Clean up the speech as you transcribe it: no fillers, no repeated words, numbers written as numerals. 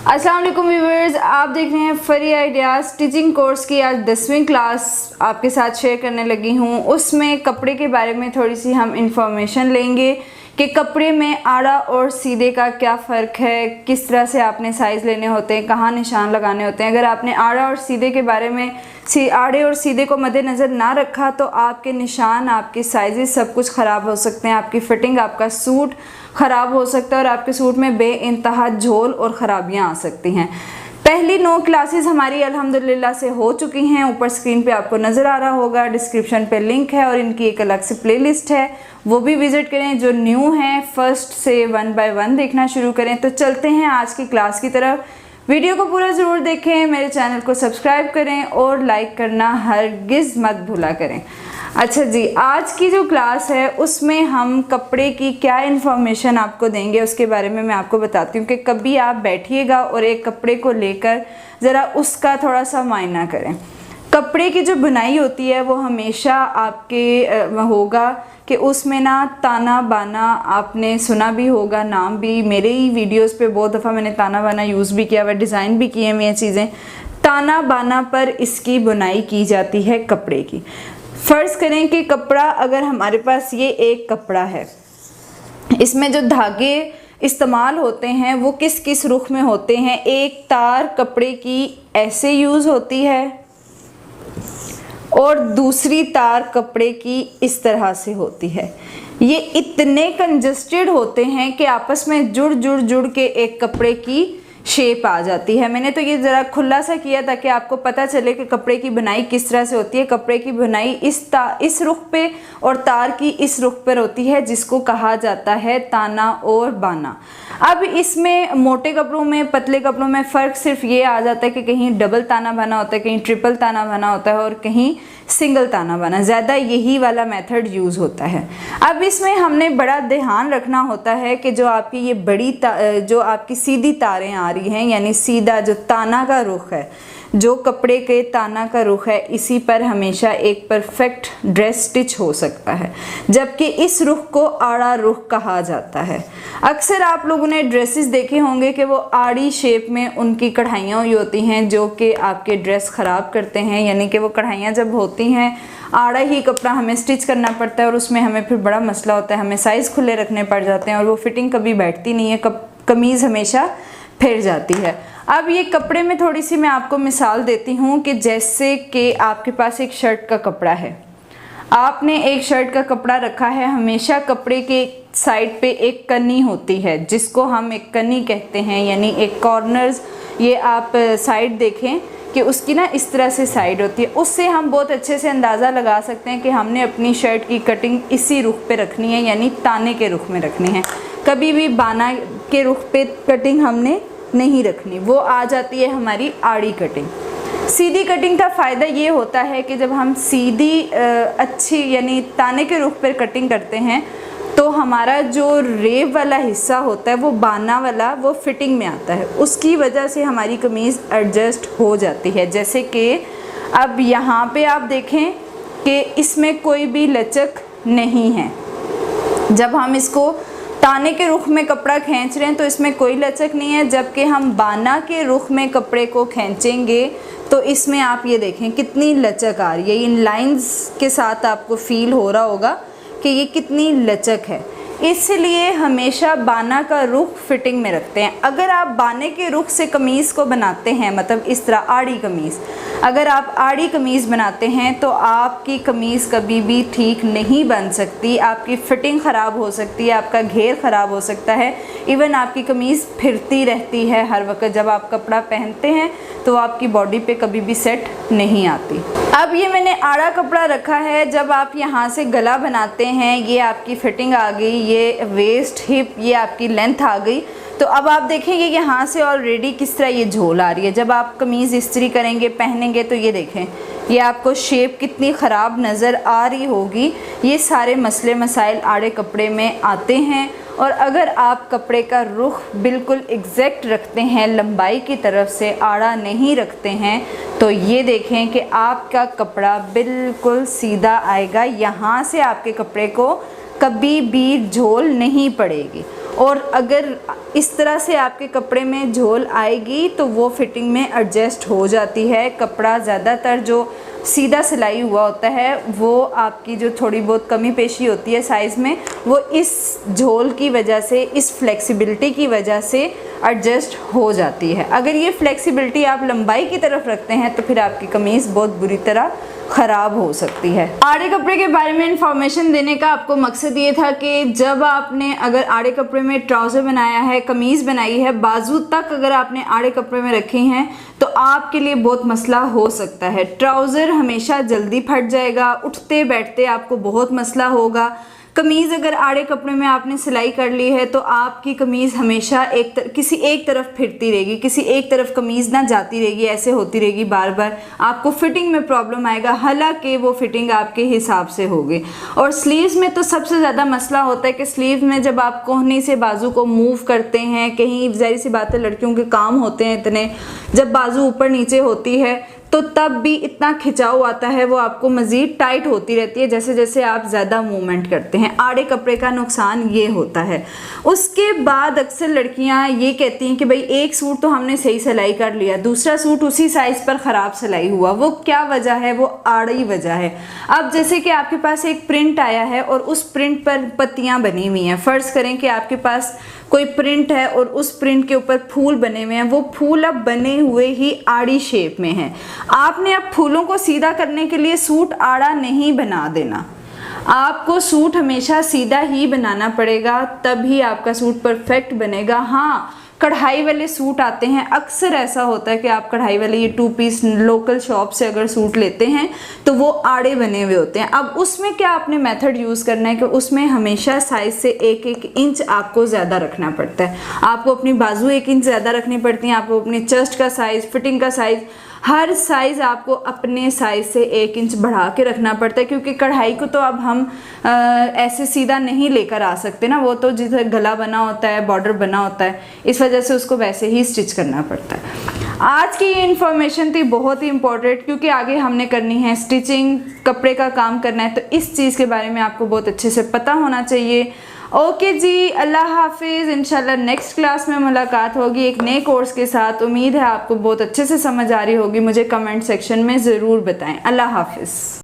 अस्सलाम वालेकुम व्यूअर्स, आप देख रहे हैं फरी आइडियाज़ स्टिचिंग कोर्स की आज 10वीं क्लास आपके साथ शेयर करने लगी हूँ। उसमें कपड़े के बारे में थोड़ी सी हम इंफॉर्मेशन लेंगे कि कपड़े में आड़ा और सीधे का क्या फ़र्क है, किस तरह से आपने साइज़ लेने होते हैं, कहाँ निशान लगाने होते हैं। अगर आपने आड़ा और सीधे के बारे में आड़े और सीधे को मद्देनज़र ना रखा तो आपके निशान, आपके साइज़ सब कुछ ख़राब हो सकते हैं, आपकी फ़िटिंग, आपका सूट ख़राब हो सकता है और आपके सूट में बेइंतहा झोल और ख़राबियाँ आ सकती हैं। पहली 9 क्लासेस हमारी अल्हम्दुलिल्लाह से हो चुकी हैं। ऊपर स्क्रीन पे आपको नज़र आ रहा होगा, डिस्क्रिप्शन पे लिंक है और इनकी एक अलग से प्लेलिस्ट है, वो भी विज़िट करें। जो न्यू हैं फर्स्ट से 1 बाय 1 देखना शुरू करें। तो चलते हैं आज की क्लास की तरफ। वीडियो को पूरा ज़रूर देखें, मेरे चैनल को सब्सक्राइब करें और लाइक करना हरगिज़ मत भूला करें। अच्छा जी, आज की जो क्लास है उसमें हम कपड़े की क्या इन्फॉर्मेशन आपको देंगे उसके बारे में मैं आपको बताती हूँ कि कभी आप बैठिएगा और एक कपड़े को लेकर ज़रा उसका थोड़ा सा मायना करें। कपड़े की जो बुनाई होती है वो हमेशा आपके होगा कि उसमें ना ताना बाना, आपने सुना भी होगा, नाम भी, मेरे ही वीडियोस पे बहुत दफ़ा मैंने ताना बाना यूज़ भी किया हुआ, डिज़ाइन भी किए हुए ये चीज़ें। ताना बाना पर इसकी बुनाई की जाती है कपड़े की। फ़र्ज़ करें कि कपड़ा, अगर हमारे पास ये एक कपड़ा है, इसमें जो धागे इस्तेमाल होते हैं वो किस किस रुख में होते हैं। एक तार कपड़े की ऐसे यूज़ होती है और दूसरी तार कपड़े की इस तरह से होती है। ये इतने कंजस्टेड होते हैं कि आपस में जुड़ के एक कपड़े की शेप आ जाती है। मैंने तो ये ज़रा खुला सा किया ताकि आपको पता चले कि कपड़े की बुनाई किस तरह से होती है। कपड़े की बुनाई इस रुख पे और तार की इस रुख पर होती है, जिसको कहा जाता है ताना और बाना। अब इसमें मोटे कपड़ों में, पतले कपड़ों में फ़र्क सिर्फ ये आ जाता है कि कहीं डबल ताना बना होता है, कहीं ट्रिपल ताना बना होता है और कहीं सिंगल ताना बना, ज़्यादा यही वाला मेथड यूज़ होता है। अब इसमें हमने बड़ा ध्यान रखना होता है कि जो आपकी ये जो आपकी सीधी तारें आ रही हैं, यानी सीधा जो ताना का रुख है, जो कपड़े के ताना का रुख है, इसी पर हमेशा एक परफेक्ट ड्रेस स्टिच हो सकता है, जबकि इस रुख को आड़ा रुख कहा जाता है। अक्सर आप लोगों ने ड्रेसेस देखे होंगे कि वो आड़ी शेप में उनकी कढ़ाइयाँ हुई होती हैं, जो कि आपके ड्रेस ख़राब करते हैं। यानी कि वो कढ़ाइयाँ जब होती हैं, आड़ा ही कपड़ा हमें स्टिच करना पड़ता है और उसमें हमें फिर बड़ा मसला होता है, हमें साइज़ खुले रखने पड़ जाते हैं और वो फिटिंग कभी बैठती नहीं है, कमीज़ हमेशा फिर जाती है। अब ये कपड़े में थोड़ी सी मैं आपको मिसाल देती हूँ कि जैसे कि आपके पास एक शर्ट का कपड़ा है, आपने एक शर्ट का कपड़ा रखा है, हमेशा कपड़े के साइड पे एक कनी होती है, जिसको हम एक कनी कहते हैं, यानी एक कॉर्नर्स। ये आप साइड देखें कि उसकी ना इस तरह से साइड होती है, उससे हम बहुत अच्छे से अंदाज़ा लगा सकते हैं कि हमने अपनी शर्ट की कटिंग इसी रुख पे रखनी है, यानी ताने के रुख में रखनी है। कभी भी बाना के रुख पे कटिंग हमने नहीं रखनी, वो आ जाती है हमारी आड़ी कटिंग। सीधी कटिंग का फ़ायदा ये होता है कि जब हम सीधी अच्छी यानी ताने के रुख पर कटिंग करते हैं तो हमारा जो रेव वाला हिस्सा होता है, वो बाना वाला, वो फिटिंग में आता है, उसकी वजह से हमारी कमीज़ एडजस्ट हो जाती है। जैसे कि अब यहाँ पे आप देखें कि इसमें कोई भी लचक नहीं है। जब हम इसको ताने के रुख में कपड़ा खींच रहे हैं तो इसमें कोई लचक नहीं है, जबकि हम बाना के रुख में कपड़े को खींचेंगे तो इसमें आप ये देखें कितनी लचक आ रही है। इन लाइंस के साथ आपको फील हो रहा होगा कि ये कितनी लचक है। इसलिए हमेशा बाना का रुख फिटिंग में रखते हैं। अगर आप बाने के रुख से कमीज़ को बनाते हैं, मतलब इस तरह आड़ी कमीज़, अगर आप आड़ी कमीज़ बनाते हैं तो आपकी कमीज़ कभी भी ठीक नहीं बन सकती, आपकी फ़िटिंग ख़राब हो सकती है, आपका घेर ख़राब हो सकता है, इवन आपकी कमीज़ फिरती रहती है हर वक्त। जब आप कपड़ा पहनते हैं तो आपकी बॉडी पे कभी भी सेट नहीं आती। अब ये मैंने आड़ा कपड़ा रखा है, जब आप यहाँ से गला बनाते हैं, ये आपकी फ़िटिंग आ गई, ये वेस्ट हिप, ये आपकी लेंथ आ गई। तो अब आप देखेंगे यहाँ से ऑलरेडी किस तरह ये झोल आ रही है। जब आप कमीज़ इस्त्री करेंगे, पहनेंगे, तो ये देखें ये आपको शेप कितनी ख़राब नज़र आ रही होगी। ये सारे मसले मसाइल आड़े कपड़े में आते हैं। और अगर आप कपड़े का रुख बिल्कुल एग्जैक्ट रखते हैं, लंबाई की तरफ से आड़ा नहीं रखते हैं, तो ये देखें कि आपका कपड़ा बिल्कुल सीधा आएगा। यहाँ से आपके कपड़े को कभी भी झोल नहीं पड़ेगी। और अगर इस तरह से आपके कपड़े में झोल आएगी तो वो फिटिंग में एडजस्ट हो जाती है। कपड़ा ज़्यादातर जो सीधा सिलाई हुआ होता है वो आपकी जो थोड़ी बहुत कमी पेशी होती है साइज़ में, वो इस झोल की वजह से, इस फ्लेक्सिबिलिटी की वजह से एडजस्ट हो जाती है। अगर ये फ्लेक्सिबिलिटी आप लंबाई की तरफ रखते हैं तो फिर आपकी कमीज़ बहुत बुरी तरह ख़राब हो सकती है। आड़े कपड़े के बारे में इंफॉर्मेशन देने का आपको मकसद ये था कि जब आपने अगर आड़े कपड़े में ट्राउज़र बनाया है, कमीज़ बनाई है, बाजू तक अगर आपने आड़े कपड़े में रखे हैं तो आपके लिए बहुत मसला हो सकता है। ट्राउज़र हमेशा जल्दी फट जाएगा, उठते बैठते आपको बहुत मसला होगा। कमीज़ अगर आड़े कपड़े में आपने सिलाई कर ली है तो आपकी कमीज़ हमेशा किसी एक तरफ फिरती रहेगी, किसी एक तरफ कमीज़ ना जाती रहेगी, ऐसे होती रहेगी बार बार, आपको फिटिंग में प्रॉब्लम आएगा, हालांकि वो फिटिंग आपके हिसाब से होगी। और स्लीव्स में तो सबसे ज़्यादा मसला होता है कि स्लीव में जब आप कोहनी से बाजू को मूव करते हैं, कहीं ज़ाहिर सी बात है लड़कियों के काम होते हैं इतने, जब बाजू ऊपर नीचे होती है तो तब भी इतना खिंचाव आता है, वो आपको मज़ीद टाइट होती रहती है जैसे जैसे आप ज़्यादा मूवमेंट करते हैं। आड़े कपड़े का नुकसान ये होता है। उसके बाद अक्सर लड़कियां ये कहती हैं कि भाई एक सूट तो हमने सही सिलाई कर लिया, दूसरा सूट उसी साइज़ पर ख़राब सिलाई हुआ। वो क्या वजह है? वो आड़ी वजह है। अब जैसे कि आपके पास एक प्रिंट आया है और उस प्रिंट पर पत्तियाँ बनी हुई हैं। फ़र्ज़ करें कि आपके पास कोई प्रिंट है और उस प्रिंट के ऊपर फूल बने हुए हैं, वो फूल अब बने हुए ही आड़ी शेप में हैं। आपने अब फूलों को सीधा करने के लिए सूट आड़ा नहीं बना देना, आपको सूट हमेशा सीधा ही बनाना पड़ेगा, तभी आपका सूट परफेक्ट बनेगा। हाँ, कढ़ाई वाले सूट आते हैं, अक्सर ऐसा होता है कि आप कढ़ाई वाले ये 2 पीस लोकल शॉप से अगर सूट लेते हैं तो वो आड़े बने हुए होते हैं। अब उसमें क्या आपने मेथड यूज़ करना है कि उसमें हमेशा साइज़ से 1-1 इंच आपको ज़्यादा रखना पड़ता है। आपको अपनी बाजू 1 इंच ज़्यादा रखनी पड़ती हैं, आपको अपने चेस्ट का साइज़, फिटिंग का साइज़, हर साइज़ आपको अपने साइज़ से 1 इंच बढ़ा के रखना पड़ता है, क्योंकि कढ़ाई को तो अब हम ऐसे सीधा नहीं लेकर आ सकते ना, वो तो जिधर गला बना होता है, बॉर्डर बना होता है, इस वजह से उसको वैसे ही स्टिच करना पड़ता है। आज की ये इन्फॉर्मेशन थी बहुत ही इंपॉर्टेंट, क्योंकि आगे हमने करनी है स्टिचिंग, कपड़े का काम करना है, तो इस चीज़ के बारे में आपको बहुत अच्छे से पता होना चाहिए। ओके जी, अल्लाह हाफिज़। इंशाल्लाह नेक्स्ट क्लास में मुलाकात होगी एक नए कोर्स के साथ। उम्मीद है आपको बहुत अच्छे से समझ आ रही होगी। मुझे कमेंट सेक्शन में ज़रूर बताएं। अल्लाह हाफिज़।